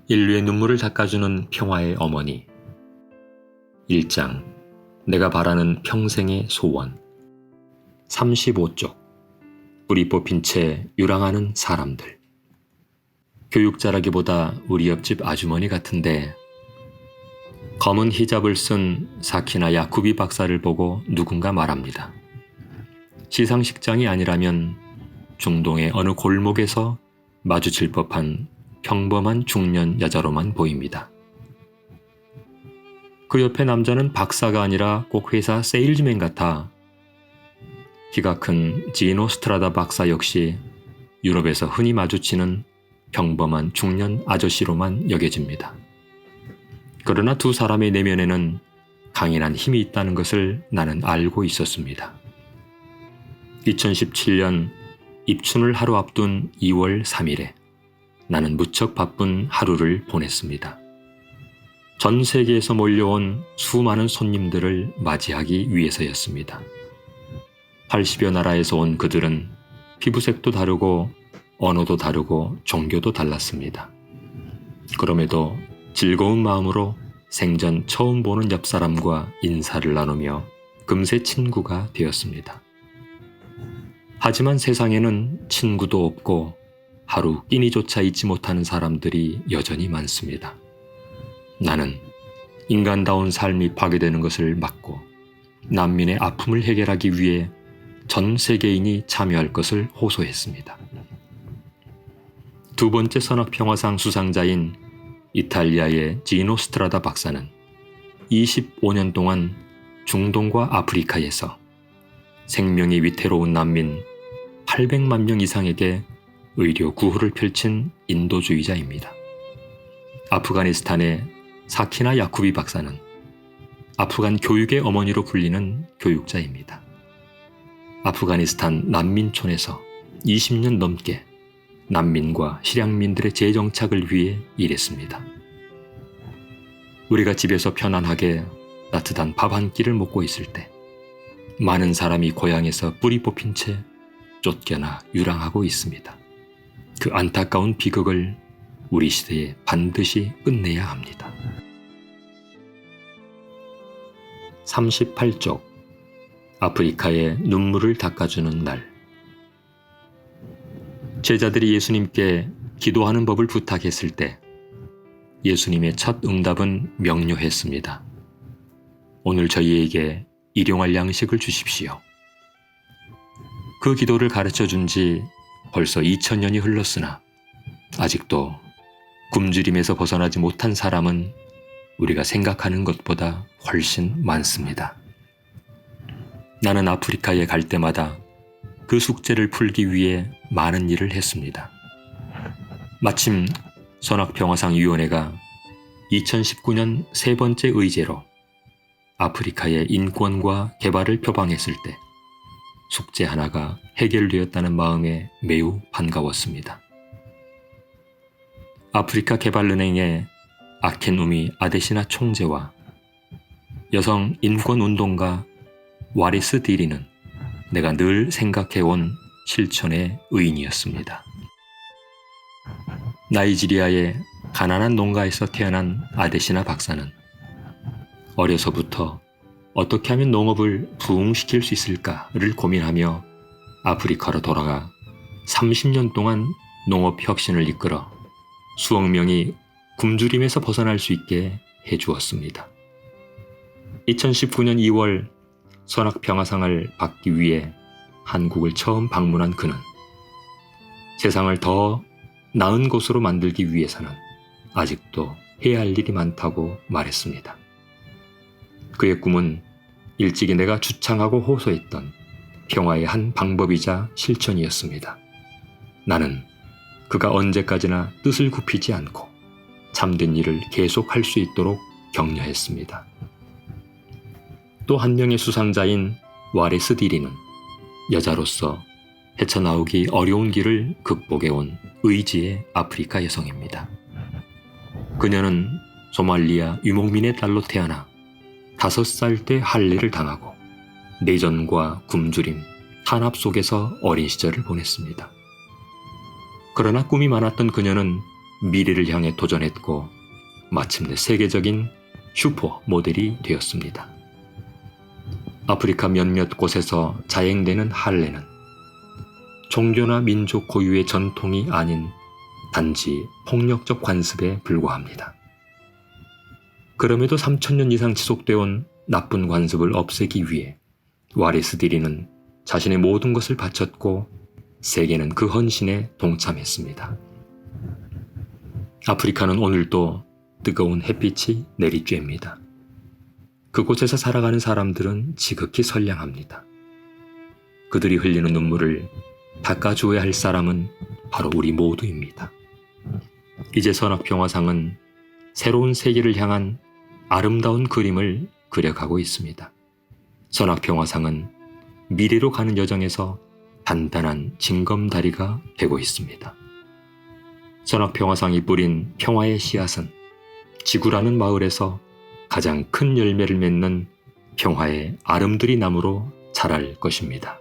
인류의 눈물을 닦아주는 평화의 어머니. 1장. 내가 바라는 평생의 소원. 35쪽. 뿌리 뽑힌 채 유랑하는 사람들. 교육자라기보다 우리 옆집 아주머니 같은데 검은 히잡을 쓴 사키나 야쿠비 박사를 보고 누군가 말합니다. 시상식장이 아니라면 중동의 어느 골목에서 마주칠 법한 평범한 중년 여자로만 보입니다. 그 옆에 남자는 박사가 아니라 꼭 회사 세일즈맨 같아 키가 큰 지노 스트라다 박사 역시 유럽에서 흔히 마주치는 평범한 중년 아저씨로만 여겨집니다. 그러나 두 사람의 내면에는 강인한 힘이 있다는 것을 나는 알고 있었습니다. 2017년 입춘을 하루 앞둔 2월 3일에 나는 무척 바쁜 하루를 보냈습니다. 전 세계에서 몰려온 수많은 손님들을 맞이하기 위해서였습니다. 80여 나라에서 온 그들은 피부색도 다르고 언어도 다르고 종교도 달랐습니다. 그럼에도 즐거운 마음으로 생전 처음 보는 옆 사람과 인사를 나누며 금세 친구가 되었습니다. 하지만 세상에는 친구도 없고 하루 끼니조차 잊지 못하는 사람들이 여전히 많습니다. 나는 인간다운 삶이 파괴되는 것을 막고 난민의 아픔을 해결하기 위해 전 세계인이 참여할 것을 호소했습니다. 두 번째 선악평화상 수상자인 이탈리아의 지노 스트라다 박사는 25년 동안 중동과 아프리카에서 생명이 위태로운 난민 800만 명 이상에게 의료 구호를 펼친 인도주의자입니다. 아프가니스탄의 사키나 야쿠비 박사는 아프간 교육의 어머니로 불리는 교육자입니다. 아프가니스탄 난민촌에서 20년 넘게 난민과 실향민들의 재정착을 위해 일했습니다. 우리가 집에서 편안하게 따뜻한 밥 한 끼를 먹고 있을 때 많은 사람이 고향에서 뿌리 뽑힌 채 쫓겨나 유랑하고 있습니다. 그 안타까운 비극을 우리 시대에 반드시 끝내야 합니다. 38쪽. 아프리카의 눈물을 닦아주는 날. 제자들이 예수님께 기도하는 법을 부탁했을 때 예수님의 첫 응답은 명료했습니다. 오늘 저희에게 일용할 양식을 주십시오. 그 기도를 가르쳐준 지 벌써 2000년이 흘렀으나 아직도 굶주림에서 벗어나지 못한 사람은 우리가 생각하는 것보다 훨씬 많습니다. 나는 아프리카에 갈 때마다 그 숙제를 풀기 위해 많은 일을 했습니다. 마침 선악평화상위원회가 2019년 세 번째 의제로 아프리카의 인권과 개발을 표방했을 때 숙제 하나가 해결되었다는 마음에 매우 반가웠습니다. 아프리카 개발은행의 아켄우미 아데시나 총재와 여성 인권운동가 와리스 디리는 내가 늘 생각해온 실천의 의인이었습니다. 나이지리아의 가난한 농가에서 태어난 아데시나 박사는 어려서부터 어떻게 하면 농업을 부흥시킬 수 있을까를 고민하며 아프리카로 돌아가 30년 동안 농업 혁신을 이끌어 수억 명이 굶주림에서 벗어날 수 있게 해주었습니다. 2019년 2월 선악평화상을 받기 위해 한국을 처음 방문한 그는 세상을 더 나은 곳으로 만들기 위해서는 아직도 해야 할 일이 많다고 말했습니다. 그의 꿈은 일찍이 내가 주창하고 호소했던 평화의 한 방법이자 실천이었습니다. 나는 그가 언제까지나 뜻을 굽히지 않고 참된 일을 계속할 수 있도록 격려했습니다. 또 한 명의 수상자인 와레스 디리는 여자로서 헤쳐나오기 어려운 길을 극복해온 의지의 아프리카 여성입니다. 그녀는 소말리아 유목민의 딸로 태어나 5살 때 할례를 당하고 내전과 굶주림, 탄압 속에서 어린 시절을 보냈습니다. 그러나 꿈이 많았던 그녀는 미래를 향해 도전했고 마침내 세계적인 슈퍼 모델이 되었습니다. 아프리카 몇몇 곳에서 자행되는 할례는 종교나 민족 고유의 전통이 아닌 단지 폭력적 관습에 불과합니다. 그럼에도 3000년 이상 지속되어 온 나쁜 관습을 없애기 위해 와리스 디리는 자신의 모든 것을 바쳤고 세계는 그 헌신에 동참했습니다. 아프리카는 오늘도 뜨거운 햇빛이 내리쬐입니다. 그곳에서 살아가는 사람들은 지극히 선량합니다. 그들이 흘리는 눈물을 닦아주어야 할 사람은 바로 우리 모두입니다. 이제 선악평화상은 새로운 세계를 향한 아름다운 그림을 그려가고 있습니다. 선악평화상은 미래로 가는 여정에서 단단한 징검다리가 되고 있습니다. 선악평화상이 뿌린 평화의 씨앗은 지구라는 마을에서 가장 큰 열매를 맺는 평화의 아름드리 나무로 자랄 것입니다.